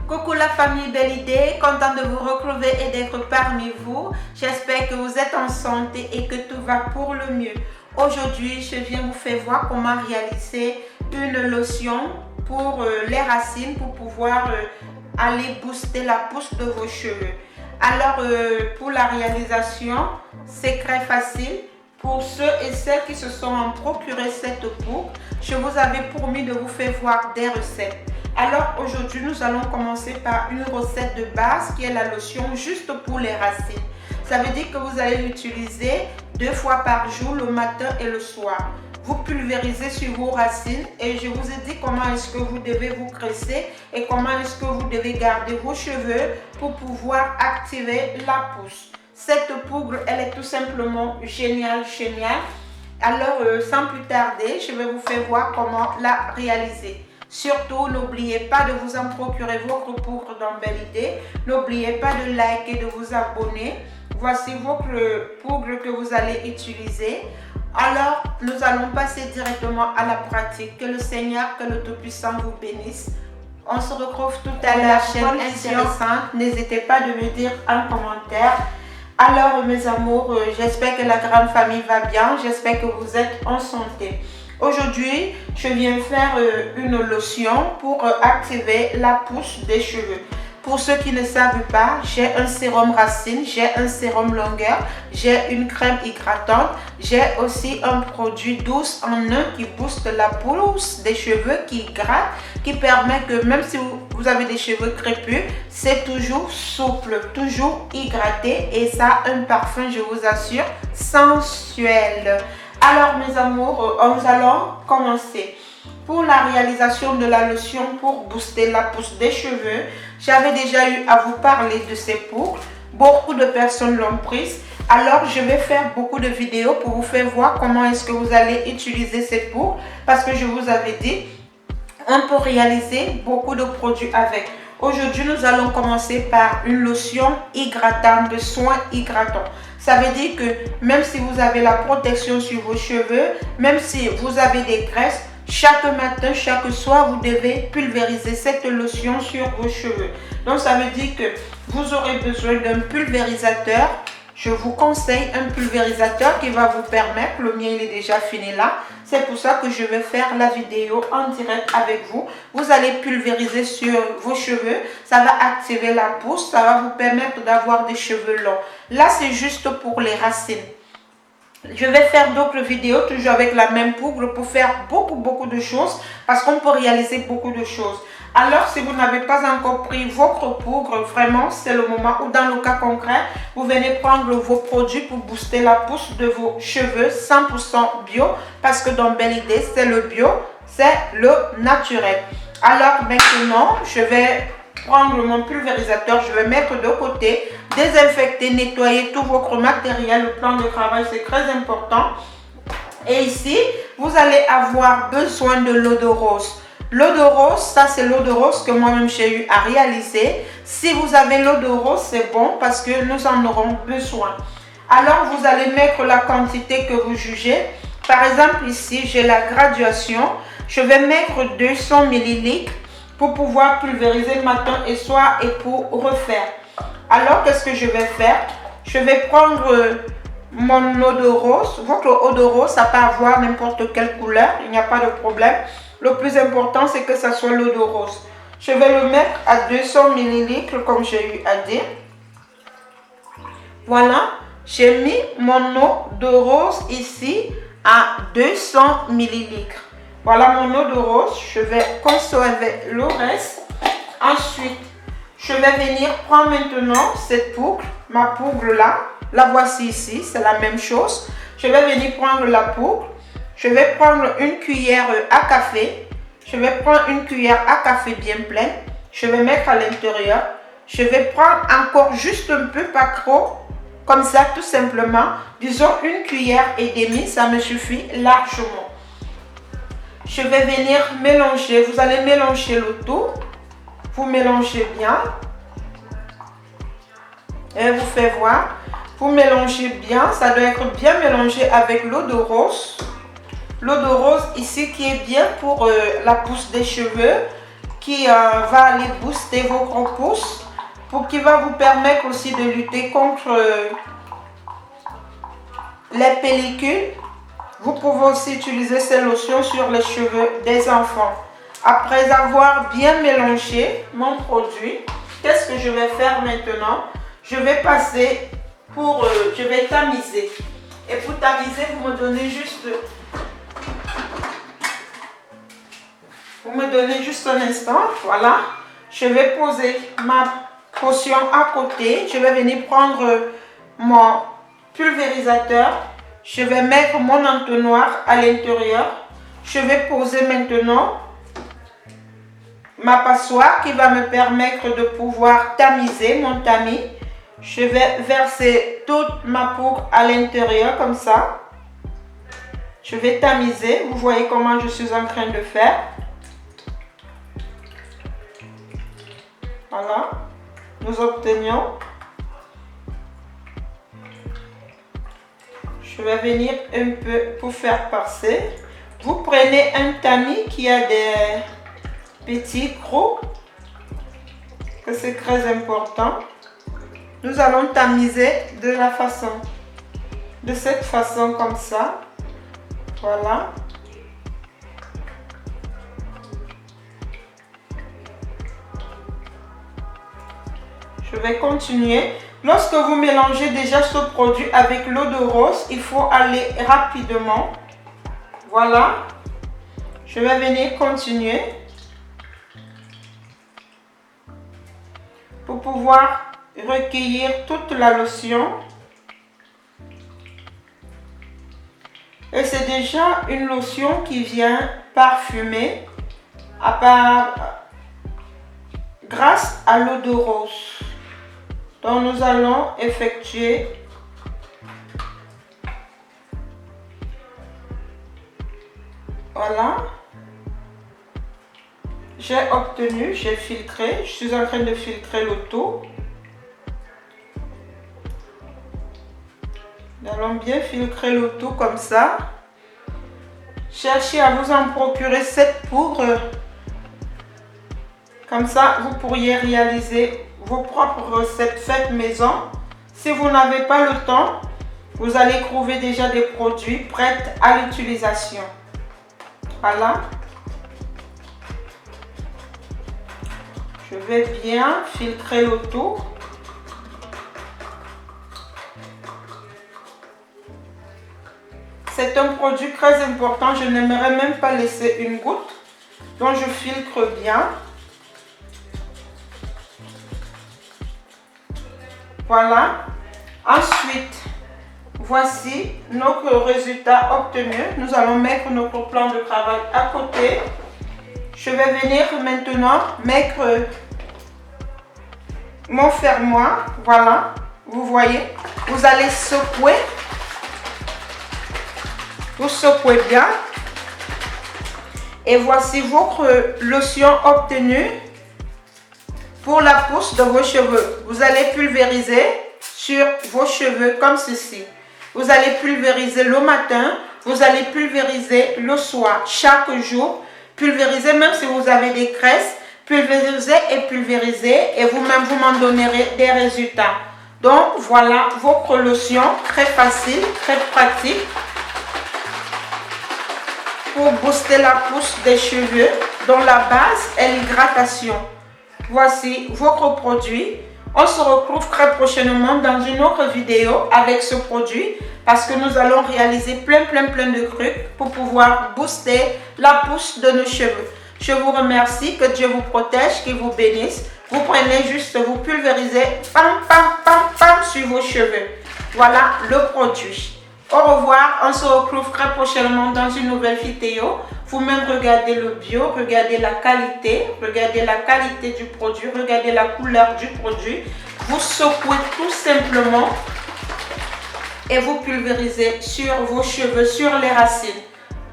Coucou la famille Belle Idée, content de vous retrouver et d'être parmi vous. J'espère que vous êtes en santé et que tout va pour le mieux. Aujourd'hui, je viens vous faire voir comment réaliser une lotion pour les racines pour pouvoir aller booster la pousse de vos cheveux. Alors, pour la réalisation, c'est très facile. Pour ceux et celles qui se sont procuré cette poudre, je vous avais promis de vous faire voir des recettes. Alors aujourd'hui, nous allons commencer par une recette de base qui est la lotion juste pour les racines. Ça veut dire que vous allez l'utiliser 2 fois par jour, le matin et le soir. Vous pulvérisez sur vos racines et je vous ai dit comment est-ce que vous devez vous cresser et comment est-ce que vous devez garder vos cheveux pour pouvoir activer la pousse. Cette poudre, elle est tout simplement géniale. Alors, sans plus tarder, je vais vous faire voir comment la réaliser. Surtout, n'oubliez pas de vous en procurer votre poudre dans Belle Idée. N'oubliez pas de liker et de vous abonner. Voici votre poudre que vous allez utiliser. Alors, nous allons passer directement à la pratique. Que le Seigneur, que le Tout-Puissant vous bénisse. On se retrouve tout à l'heure. Chaîne intéressante. N'hésitez pas de me dire en commentaire. Alors mes amours, j'espère que la grande famille va bien, j'espère que vous êtes en santé. Aujourd'hui, je viens faire une lotion pour activer la pousse des cheveux. Pour ceux qui ne savent pas, j'ai un sérum racine, j'ai un sérum longueur, j'ai une crème hydratante, j'ai aussi un produit douce en un qui booste la pousse des cheveux, qui gratte, qui permet que même si vous avez des cheveux crépus, c'est toujours souple, toujours hydraté et ça a un parfum, je vous assure, sensuel. Alors mes amours, nous allons commencer. Pour la réalisation de la lotion pour booster la pousse des cheveux, j'avais déjà eu à vous parler de ces poudres. Beaucoup de personnes l'ont prise. Alors, je vais faire beaucoup de vidéos pour vous faire voir comment est-ce que vous allez utiliser ces poudres. Parce que je vous avais dit, on peut réaliser beaucoup de produits avec. Aujourd'hui, nous allons commencer par une lotion hydratante, de soins hydratants. Ça veut dire que même si vous avez la protection sur vos cheveux, même si vous avez des graisses, chaque matin, chaque soir, vous devez pulvériser cette lotion sur vos cheveux. Donc, ça veut dire que vous aurez besoin d'un pulvérisateur. Je vous conseille un pulvérisateur qui va vous permettre, le mien il est déjà fini là. C'est pour ça que je vais faire la vidéo en direct avec vous. Vous allez pulvériser sur vos cheveux. Ça va activer la pousse. Ça va vous permettre d'avoir des cheveux longs. Là, c'est juste pour les racines. Je vais faire d'autres vidéos toujours avec la même poudre pour faire beaucoup de choses parce qu'on peut réaliser beaucoup de choses. Alors, si vous n'avez pas encore pris votre poudre, vraiment, c'est le moment où dans le cas concret, vous venez prendre vos produits pour booster la pousse de vos cheveux 100% bio parce que dans Belle Idée, c'est le bio, c'est le naturel. Alors maintenant, je vais prendre mon pulvérisateur, je vais mettre de côté, désinfecter, nettoyer tout votre matériel, le plan de travail, c'est très important. Et ici, vous allez avoir besoin de l'eau de rose. L'eau de rose, ça c'est l'eau de rose que moi-même j'ai eu à réaliser. Si vous avez l'eau de rose, c'est bon parce que nous en aurons besoin. Alors, vous allez mettre la quantité que vous jugez. Par exemple, ici, j'ai la graduation. Je vais mettre 200 ml pour pouvoir pulvériser matin et soir et pour refaire. Alors, qu'est-ce que je vais faire? Je vais prendre mon eau de rose. Votre eau de rose, ça peut avoir n'importe quelle couleur. Il n'y a pas de problème. Le plus important, c'est que ça soit l'eau de rose. Je vais le mettre à 200 ml comme j'ai eu à dire. Voilà. J'ai mis mon eau de rose ici à 200 ml. Voilà mon eau de rose. Je vais conserver le reste. Ensuite, je vais venir prendre maintenant cette poudre. Ma poudre là. La voici ici. C'est la même chose. Je vais venir prendre la poudre. Je vais prendre une cuillère à café. Je vais prendre une cuillère à café bien pleine. Je vais mettre à l'intérieur. Je vais prendre encore juste un peu, pas trop. Comme ça, tout simplement. Disons une cuillère et demie, ça me suffit largement. Je vais venir mélanger. Vous allez mélanger le tout. Vous mélangez bien. Et vous faites voir. Vous mélangez bien. Ça doit être bien mélangé avec l'eau de rose. L'eau de rose ici qui est bien pour la pousse des cheveux, qui va aller booster vos gros pouces, qui va vous permettre aussi de lutter contre les pellicules. Vous pouvez aussi utiliser ces lotions sur les cheveux des enfants. Après avoir bien mélangé mon produit, qu'est-ce que je vais faire maintenant? Je vais passer je vais tamiser. Et pour tamiser, vous me donnez juste un instant. Voilà. Je vais poser ma potion à côté. Je vais venir prendre mon pulvérisateur. Je vais mettre mon entonnoir à l'intérieur. Je vais poser maintenant ma passoire qui va me permettre de pouvoir tamiser mon tamis. Je vais verser toute ma poudre à l'intérieur comme ça. Je vais tamiser. Vous voyez comment je suis en train de faire. Voilà. Nous obtenions. Je vais venir un peu pour faire passer. Vous prenez un tamis qui a des petits crocs, que c'est très important. Nous allons tamiser de cette façon comme ça. Voilà. Je vais continuer. Lorsque vous mélangez déjà ce produit avec l'eau de rose, il faut aller rapidement. Voilà. Je vais venir continuer pour pouvoir recueillir toute la lotion. Et c'est déjà une lotion qui vient parfumée grâce à l'eau de rose. Donc nous allons effectuer voilà. J'ai obtenu, j'ai filtré, je suis en train de filtrer le tout. Nous allons bien filtrer le tout comme ça. Cherchez à vous en procurer cette poudre. Comme ça, vous pourriez réaliser vos propres recettes faites maison. Si vous n'avez pas le temps, vous allez trouver déjà des produits prêts à l'utilisation. Voilà. Je vais bien filtrer le tout. C'est un produit très important. Je n'aimerais même pas laisser une goutte. Donc je filtre bien. Voilà. Ensuite, voici notre résultat obtenu. Nous allons mettre notre plan de travail à côté. Je vais venir maintenant mettre mon fermoir. Voilà. Vous voyez. Vous allez secouer. Vous secouez bien. Et voici votre lotion obtenue pour la pousse de vos cheveux. Vous allez pulvériser sur vos cheveux comme ceci. Vous allez pulvériser le matin. Vous allez pulvériser le soir. Chaque jour, pulvérisez même si vous avez des graisses. Pulvérisez et pulvérisez. Et vous-même, vous m'en donnerez des résultats. Donc, voilà votre lotion. Très facile, très pratique. Pour booster la pousse des cheveux, dont la base est l'hydratation. Voici votre produit. On se retrouve très prochainement dans une autre vidéo avec ce produit parce que nous allons réaliser plein de trucs pour pouvoir booster la pousse de nos cheveux. Je vous remercie, que Dieu vous protège, qu'il vous bénisse. Vous prenez juste, vous pulvérisez, pam, pam, pam, pam sur vos cheveux. Voilà le produit. Au revoir, on se retrouve très prochainement dans une nouvelle vidéo. Vous-même regardez le bio, regardez la qualité du produit, regardez la couleur du produit. Vous secouez tout simplement et vous pulvérisez sur vos cheveux, sur les racines.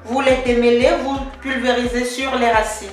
Vous les démêlez, vous pulvérisez sur les racines.